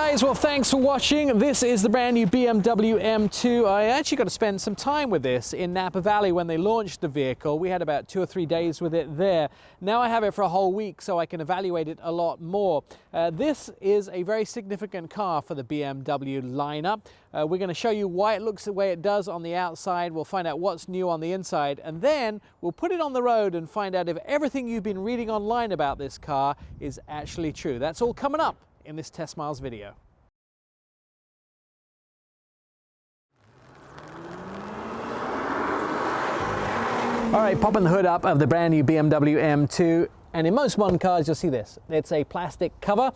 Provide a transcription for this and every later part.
guys, well thanks for watching. This is the brand new BMW M2. I actually got to spend some time with this in Napa Valley when they launched the vehicle. We had about 2 or 3 days with it there. Now I have it for a whole week so I can evaluate it a lot more. This is a very significant car for the BMW lineup. We're going to show you why it looks the way it does on the outside. We'll find out what's new on the inside, and then we'll put it on the road and find out if everything you've been reading online about this car is actually true. That's all coming up in this Test Miles video. All right, popping the hood up of the brand new BMW M2, and in most modern cars you'll see this. It's a plastic cover.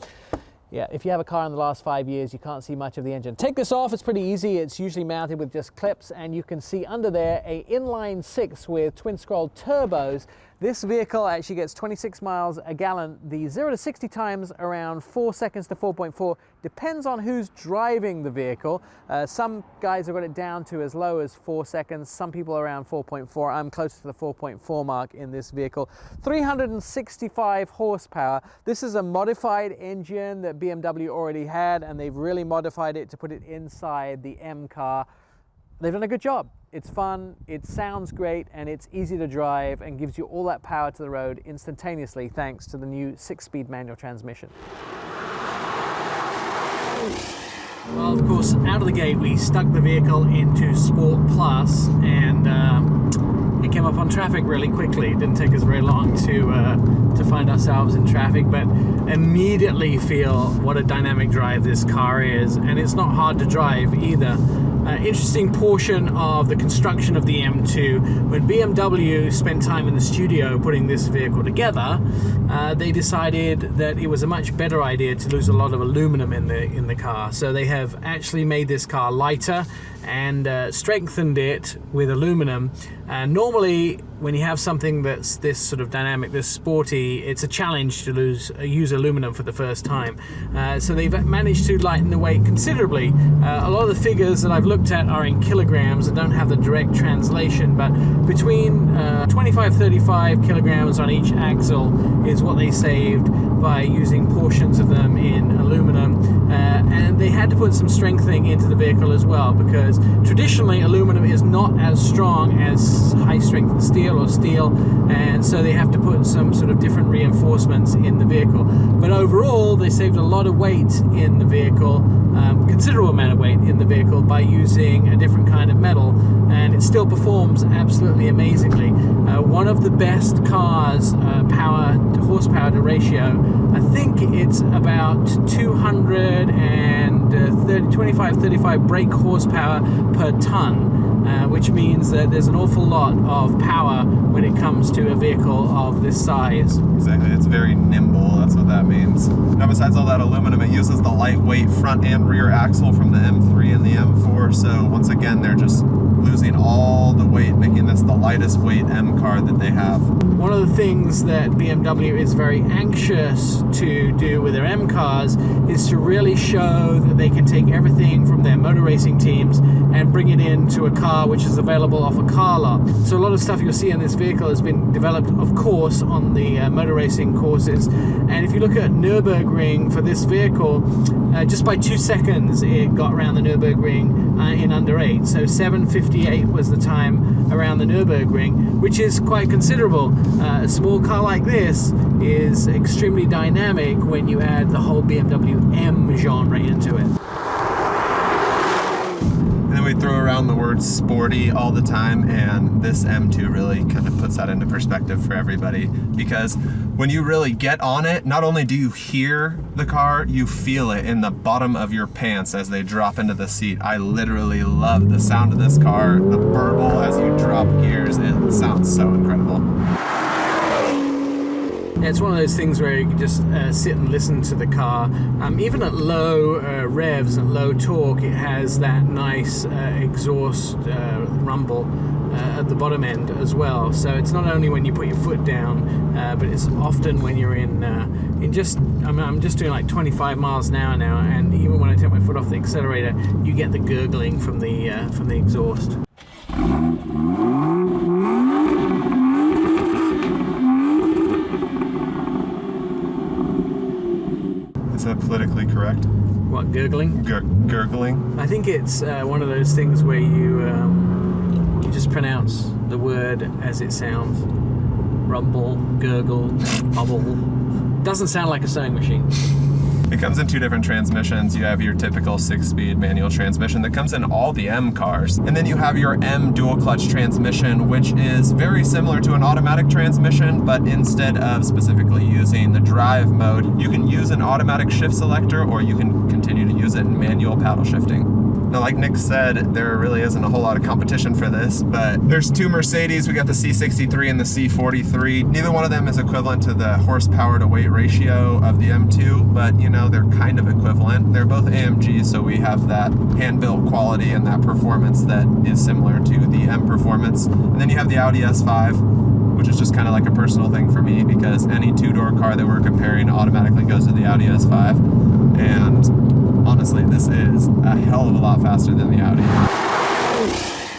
Yeah, if you have a car in the last 5 years, you can't see much of the engine. Take this off, it's pretty easy. It's usually mounted with just clips, and you can see under there a inline 6 with twin scroll turbos. This vehicle actually gets 26 miles a gallon. The 0 to 60 times around 4 seconds to 4.4. Depends on who's driving the vehicle. Some guys have got it down to as low as 4 seconds. Some people around 4.4. I'm close to the 4.4 mark in this vehicle. 365 horsepower. This is a modified engine that BMW already had, and they've really modified it to put it inside the M car. They've done a good job. It's fun, it sounds great, and it's easy to drive and gives you all that power to the road instantaneously thanks to the new 6-speed manual transmission. Well, of course, out of the gate we stuck the vehicle into Sport Plus, and it came up on traffic really quickly. It didn't take us very long to find ourselves in traffic, but immediately feel what a dynamic drive this car is, and it's not hard to drive either. Interesting portion of the construction of the M2, when BMW spent time in the studio putting this vehicle together, they decided that it was a much better idea to lose a lot of aluminum in the car. So they have actually made this car lighter and strengthened it with aluminum. Normally when you have something that's this sort of dynamic, this sporty, it's a challenge to use aluminum for the first time. So they've managed to lighten the weight considerably. A lot of the figures that I've looked at are in kilograms and don't have the direct translation, but between 25-35 kilograms on each axle is what they saved by using portions of them in aluminum. And they had to put some strengthening into the vehicle as well, because traditionally aluminum is not as strong as high strength steel or steel, and so they have to put some sort of different reinforcements in the vehicle. But overall they saved a lot of weight in the vehicle, considerable amount of weight in the vehicle, by using a different kind of metal, and it still performs absolutely amazingly. One of the best cars, horsepower to ratio. I think it's about 25-35 brake horsepower per ton, which means that there's an awful lot of power when it comes to a vehicle of this size. Exactly, it's very nimble, that's what that means. Now besides all that aluminum, it uses the lightweight front and rear axle from the M3 and the M4, so once again they're just losing all the weight, making this the lightest weight M car that they have. One of the things that BMW is very anxious to do with their M cars is to really show that they can take everything from their motor racing teams and bring it into a car which is available off a car lot. So a lot of stuff you'll see in this vehicle has been developed, of course, on the motor racing courses. And if you look at Nürburgring for this vehicle, just by 2 seconds it got around the Nürburgring in under 8. So 7:58 was the time around the Nürburgring, which is quite considerable. A small car like this is extremely dynamic when you add the whole BMW M genre into it. And then we throw around the word sporty all the time, and this M2 really kind of puts that into perspective for everybody, because when you really get on it, not only do you hear the car, you feel it in the bottom of your pants as they drop into the seat. I literally love the sound of this car, the burble as you drop gears. It sounds so incredible. It's one of those things where you can just sit and listen to the car. Even at low revs and low torque, it has that nice exhaust rumble at the bottom end as well. So it's not only when you put your foot down, but it's often when you're I'm just doing like 25 miles an hour now, and even when I take my foot off the accelerator, you get the gurgling from the exhaust. Is that politically correct? What, gurgling? Gurgling? I think it's one of those things where you just pronounce the word as it sounds. Rumble, gurgle, bubble. Doesn't sound like a sewing machine. It comes in 2 different transmissions. You have your typical 6-speed manual transmission that comes in all the M cars. And then you have your M dual clutch transmission, which is very similar to an automatic transmission, but instead of specifically using the drive mode, you can use an automatic shift selector or you can continue to use it in manual paddle shifting. Now, like Nick said, there really isn't a whole lot of competition for this, but there's 2 Mercedes. We got the C63 and the C43. Neither one of them is equivalent to the horsepower to weight ratio of the M2, but you know, they're kind of equivalent. They're both AMGs, so we have that hand-built quality and that performance that is similar to the M performance. And then you have the Audi S5, which is just kind of like a personal thing for me because any 2-door car that we're comparing automatically goes to the Audi S5. And honestly, this is a hell of a lot faster than the Audi.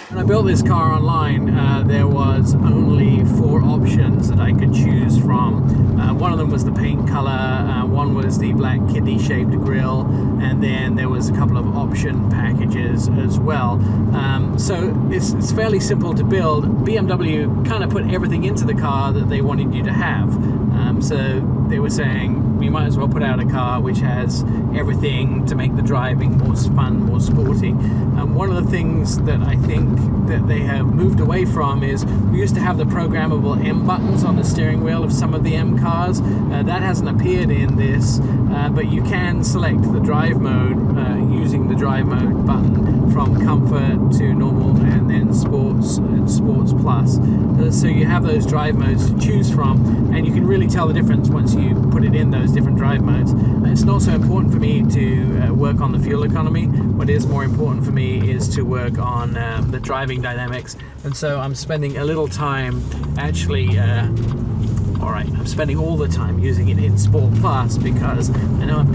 When I built this car online, there was only 4 options that I could choose from. One of them was the paint color, one was the black kidney-shaped grille, and then there was a couple of option packages as well. So it's fairly simple to build. BMW kind of put everything into the car that they wanted you to have. So they were saying, we might as well put out a car which has everything to make the driving more fun, more sporty. One of the things that I think that they have moved away from is we used to have the programmable M buttons on the steering wheel of some of the M cars. That hasn't appeared in this, but you can select the drive mode using the drive mode button from comfort to normal and then sports and sports plus. So you have those drive modes to choose from, and you can really tell the difference once you put it in those different drive modes. It's not so important for me to work on the fuel economy. What is more important for me is to work on the driving dynamics, and so I'm spending a little time actually I'm spending all the time using it in Sport Plus because I know I'm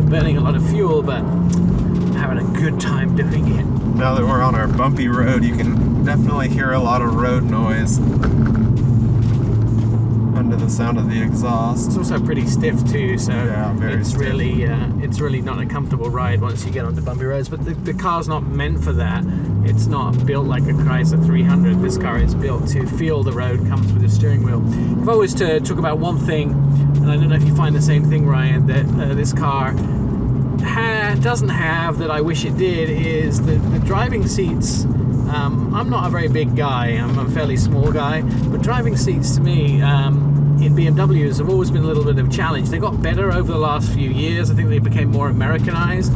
burning a lot of fuel, but I'm having a good time doing it. Now that we're on our bumpy road, you can definitely hear a lot of road noise under the sound of the exhaust. It's also pretty stiff too, so yeah, it's stiff. It's really not a comfortable ride once you get onto bumpy roads. But the car's not meant for that. It's not built like a Chrysler 300. This car is built to feel the road, comes with a steering wheel. If I was to talk about one thing, and I don't know if you find the same thing, Ryan, that this car doesn't have that I wish it did, is the driving seats. I'm not a very big guy, I'm a fairly small guy, but driving seats to me in BMWs have always been a little bit of a challenge. They got better over the last few years. I think they became more Americanized,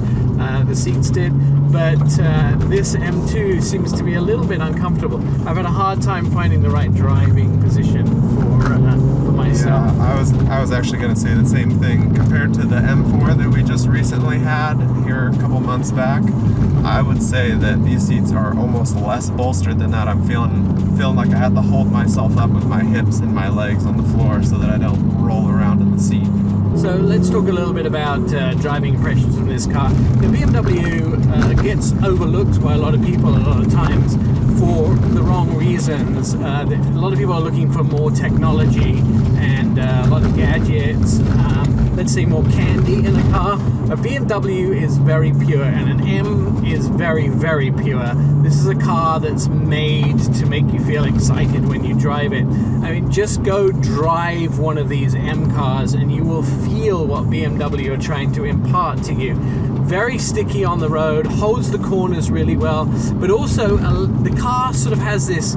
the seats did, but this M2 seems to be a little bit uncomfortable. I've had a hard time finding the right driving position for myself. Yeah, I was actually going to say the same thing. Compared to the M4 that we just recently had here a couple months back, I would say that these seats are almost less bolstered than that. I'm feeling like I had to hold myself up with my hips and my legs on the floor so that I don't roll around in the seat. So let's talk a little bit about driving impressions of this car. The BMW gets overlooked by a lot of people a lot of times for the wrong reasons. A lot of people are looking for more technology and a lot of gadgets, let's say more candy in a car. A BMW is very pure and an M is very, very pure. This is a car that's made to make you feel excited when you drive it. I mean, just go drive one of these M cars and you will feel what BMW are trying to impart to you. Very sticky on the road, holds the corners really well, but also the car sort of has this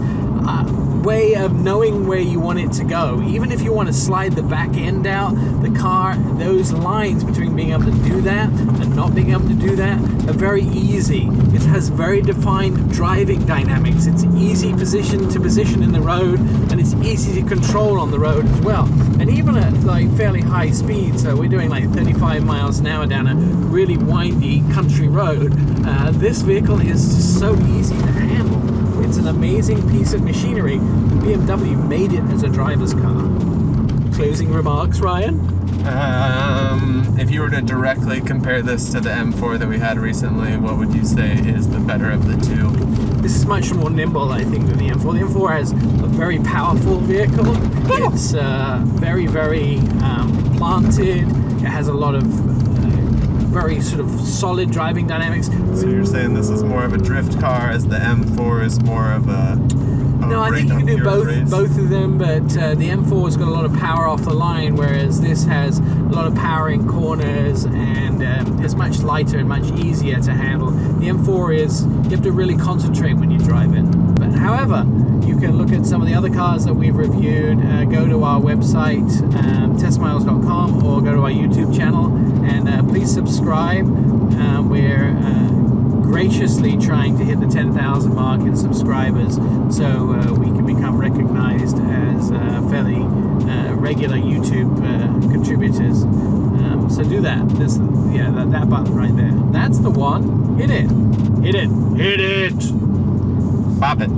way of knowing where you want it to go. Even if you want to slide the back end out, the car, those lines between being able to do that and not being able to do that are very easy. It has very defined driving dynamics. It's easy position to position in the road, and it's easy to control on the road as well. And even at like fairly high speed, so we're doing like 35 miles an hour down a really windy country road, this vehicle is just so easy to handle. It's an amazing piece of machinery. BMW made it as a driver's car. Closing remarks, Ryan? If you were to directly compare this to the M4 that we had recently, what would you say is the better of the two? This is much more nimble, I think, than the M4. The M4 has a very powerful vehicle. It's very, very planted. It has a lot of very sort of solid driving dynamics. So you're saying this is more of a drift car, as the M4 is more of a No, I think you can do both of them, but the M4's got a lot of power off the line, whereas this has a lot of power in corners and it's much lighter and much easier to handle. The M4 is, you have to really concentrate when you drive it. But however, you can look at some of the other cars that we've reviewed, go to our website, testmiles.com, or go to our YouTube channel, and please subscribe. We're graciously trying to hit the 10,000 mark in subscribers, so we can become recognized as fairly regular YouTube contributors. So do that. That button right there. That's the one. Hit it. Hit it. Hit it. Pop it.